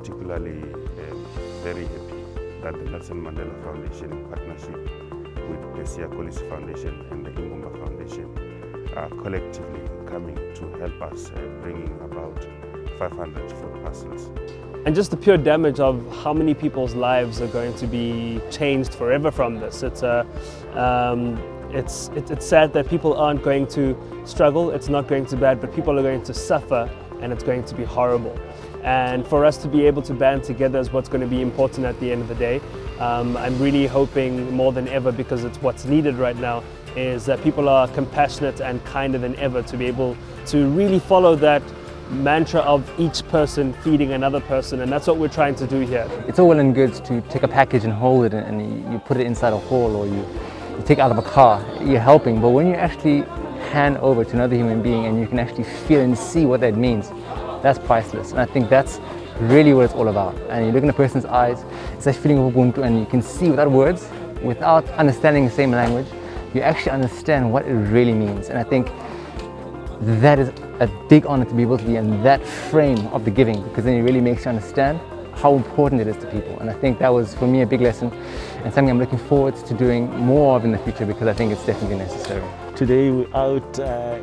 particularly very happy that the Nelson Mandela Foundation, in partnership with the Siyakolisi Foundation and the Ingumba Foundation, are collectively coming to help us bringing about 500 food parcels. And just the pure damage of how many people's lives are going to be changed forever from this. It's sad that people aren't going to struggle, it's not going to be bad, but people are going to suffer and it's going to be horrible. And for us to be able to band together is what's going to be important at the end of the day. I'm really hoping more than ever, because it's what's needed right now, is that people are compassionate and kinder than ever, to be able to really follow that mantra of each person feeding another person, and that's what we're trying to do here. It's all well and good to take a package and hold it and you put it inside a hall, or you take it out of a car, you're helping. But when you actually hand over to another human being and you can actually feel and see what that means, that's priceless. And I think that's really what it's all about. And you look in a person's eyes, it's that feeling of Ubuntu, and you can see without words, without understanding the same language, you actually understand what it really means. And I think that is a big honor to be able to be in that frame of the giving, because then it really makes you understand how important it is to people. And I think that was, for me, a big lesson and something I'm looking forward to doing more of in the future, because I think it's definitely necessary. Today we're out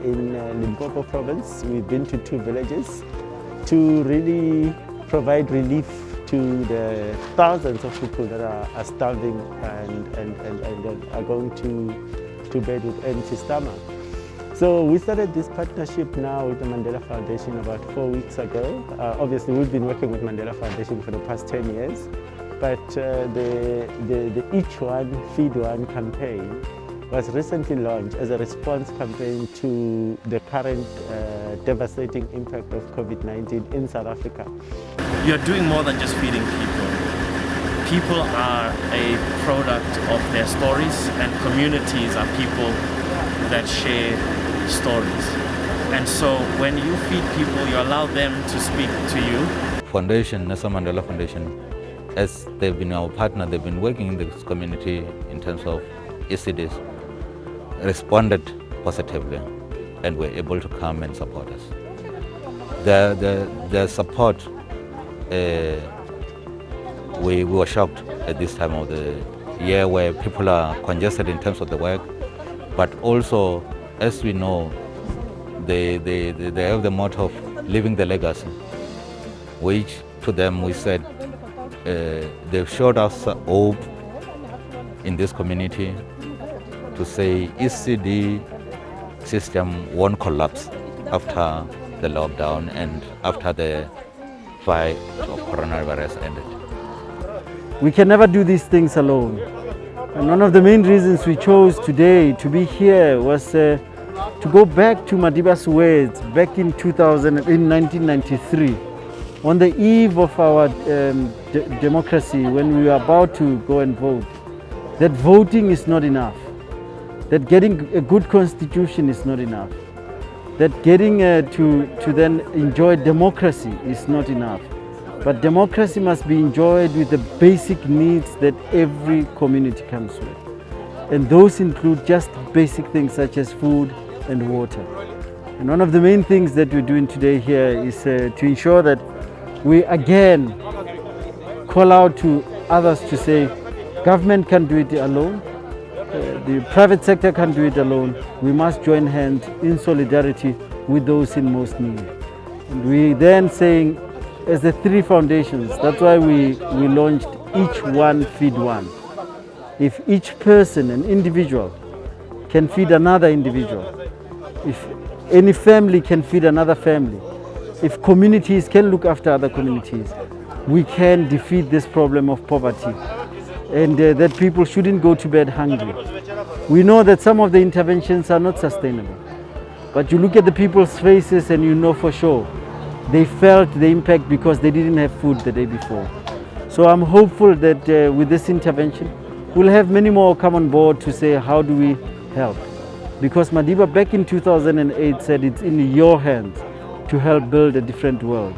in Limpopo province. We've been to 2 villages to really provide relief to the thousands of people that are starving and are going to bed with empty stomach. So we started this partnership now with the Mandela Foundation about 4 weeks ago. Obviously, we've been working with Mandela Foundation for the past 10 years, but the Each One, Feed One campaign was recently launched as a response campaign to the current devastating impact of COVID-19 in South Africa. You're doing more than just feeding people. People are a product of their stories, and communities are people that share stories. And so when you feed people, you allow them to speak to you. Foundation, Nelson Mandela Foundation, as they've been our partner, they've been working in this community in terms of ECDs, responded positively and were able to come and support us. The support, we were shocked at this time of the year where people are congested in terms of the work, but also, as we know, they have the motto of leaving the legacy, which to them we said they've showed us hope in this community, to say ECD system won't collapse after the lockdown and after the fight of coronavirus ended. We can never do these things alone. And one of the main reasons we chose today to be here was to go back to Madiba's words back in 1993, on the eve of our democracy, when we were about to go and vote, that voting is not enough, that getting a good constitution is not enough, that getting to then enjoy democracy is not enough. But democracy must be enjoyed with the basic needs that every community comes with. And those include just basic things such as food and water. And one of the main things that we're doing today here is to ensure that we again call out to others to say, government can't do it alone, the private sector can't do it alone. We must join hands in solidarity with those in most need. And we then saying, as the 3 foundations, that's why we launched Each One, Feed One. If each person, an individual, can feed another individual, if any family can feed another family, if communities can look after other communities, we can defeat this problem of poverty, and that people shouldn't go to bed hungry. We know that some of the interventions are not sustainable, but you look at the people's faces and you know for sure they felt the impact because they didn't have food the day before. So I'm hopeful that with this intervention, we'll have many more come on board to say, how do we help? Because Madiba back in 2008 said it's in your hands to help build a different world.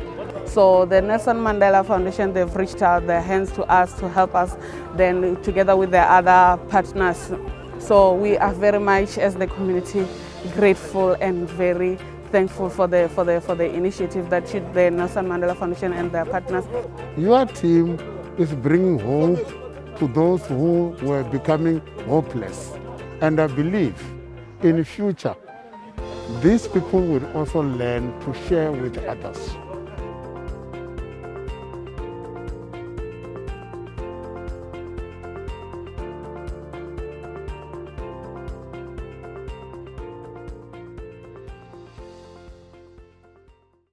So the Nelson Mandela Foundation, they've reached out their hands to us to help us, then together with their other partners. So we are very much, as the community, grateful and very thankful for the initiative that the Nelson Mandela Foundation and their partners. Your team is bringing hope to those who were becoming hopeless. And I believe in the future, these people will also learn to share with others.